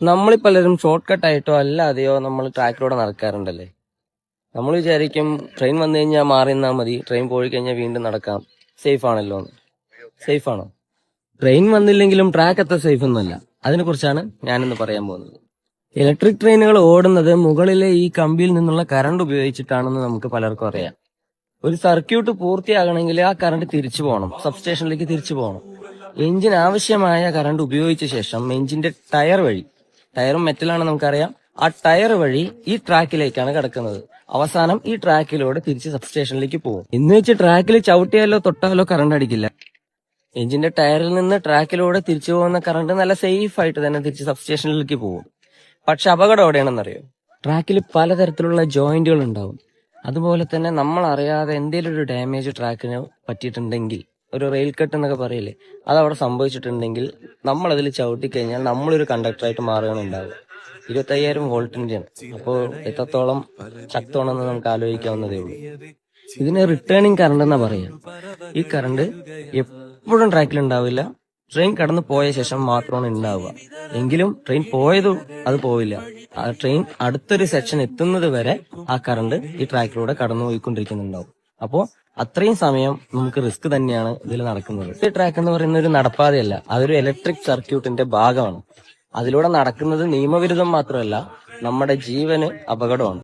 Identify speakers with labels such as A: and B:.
A: നമ്മളീ പലരും short cut ആയിട്ടോ അല്ലാതെയോ നമ്മൾ ട്രാക്കിലൂടെ നടക്കാറുണ്ടല്ലേ. നമ്മൾ വിചാരിക്കും ട്രെയിൻ വന്നു കഴിഞ്ഞാൽ മാറി നിന്നാൽ മതി, ട്രെയിൻ പോയി കഴിഞ്ഞാൽ വീണ്ടും നടക്കാം, സേഫ് ആണല്ലോ എന്ന്. സേഫ് ആണോ? ട്രെയിൻ വന്നില്ലെങ്കിലും ട്രാക്ക് അത്ര സേഫ് ഒന്നുമല്ല. അതിനെക്കുറിച്ചാണ് ഞാനിന്ന് പറയാൻ പോകുന്നത്. ഇലക്ട്രിക് ട്രെയിനുകൾ ഓടുന്നത് മുകളിലെ ഈ കമ്പിയിൽ നിന്നുള്ള കറണ്ട് ഉപയോഗിച്ചിട്ടാണെന്ന് നമുക്ക് പലർക്കും അറിയാം. ഒരു സർക്യൂട്ട് പൂർത്തിയാകണമെങ്കിൽ ആ കറണ്ട് തിരിച്ചു പോകണം, സബ്സ്റ്റേഷനിലേക്ക് തിരിച്ചു പോകണം. എഞ്ചിൻ ആവശ്യമായ കറണ്ട് ഉപയോഗിച്ച ശേഷം എഞ്ചിന്റെ ടയർ വഴി, ടയറും മെറ്റലാണ് നമുക്കറിയാം, ആ ടയർ വഴി ഈ ട്രാക്കിലേക്കാണ് കിടക്കുന്നത്. അവസാനം ഈ ട്രാക്കിലൂടെ തിരിച്ച് സബ്സ്റ്റേഷനിലേക്ക് പോകും. എന്ന് വെച്ച് ട്രാക്കിൽ ചവിട്ടിയാലോ തൊട്ടാലോ കറണ്ട് അടിക്കില്ല. എഞ്ചിന്റെ ടയറിൽ നിന്ന് ട്രാക്കിലൂടെ തിരിച്ചു പോകുന്ന കറണ്ട് നല്ല സേഫ് ആയിട്ട് തന്നെ തിരിച്ച് സബ്സ്റ്റേഷനിലേക്ക് പോകും. പക്ഷെ അപകടം എവിടെയാണെന്നറിയോ? ട്രാക്കിൽ പലതരത്തിലുള്ള ജോയിന്റുകൾ ഉണ്ടാവും. അതുപോലെ തന്നെ നമ്മൾ അറിയാതെ എന്തെങ്കിലും ഒരു ഡാമേജ് ട്രാക്കിന് പറ്റിയിട്ടുണ്ടെങ്കിൽ, ഒരു റെയിൽ കട്ട് എന്നൊക്കെ പറയില്ലേ, അതവിടെ സംഭവിച്ചിട്ടുണ്ടെങ്കിൽ നമ്മൾ അതിൽ ചവിട്ടിക്കഴിഞ്ഞാൽ നമ്മളൊരു കണ്ടക്ടറായിട്ട് മാറുകയാണ് ഉണ്ടാവുക. 25,000 വോൾട്ടിന്റെയാണ്. അപ്പോൾ എത്രത്തോളം ശക്തമാണെന്ന് നമുക്ക് ആലോചിക്കാവുന്നതേ ഉള്ളൂ. ഇതിന് റിട്ടേണിങ് കറണ്ട് എന്നാ പറയാ. ഈ കറണ്ട് എപ്പോഴും ട്രാക്കിൽ ഉണ്ടാവില്ല, ട്രെയിൻ കടന്നു പോയ ശേഷം മാത്രമാണ് ഉണ്ടാവുക. എങ്കിലും ട്രെയിൻ പോയതും അത് പോവില്ല. ആ ട്രെയിൻ അടുത്തൊരു സെക്ഷൻ എത്തുന്നത് വരെ ആ കറണ്ട് ഈ ട്രാക്കിലൂടെ കടന്നു പോയിക്കൊണ്ടിരിക്കുന്നുണ്ടാവും. അപ്പോൾ അത്രയും സമയം നമുക്ക് റിസ്ക് തന്നെയാണ് ഇതിൽ നടക്കുന്നത്. ഈ ട്രാക്ക് എന്ന് പറയുന്ന ഒരു നടപ്പാതയല്ല, അതൊരു ഇലക്ട്രിക് സർക്യൂട്ടിന്റെ ഭാഗമാണ്. അതിലൂടെ നടക്കുന്നത് നിയമവിരുദ്ധം മാത്രമല്ല, നമ്മുടെ ജീവന് അപകടമാണ്.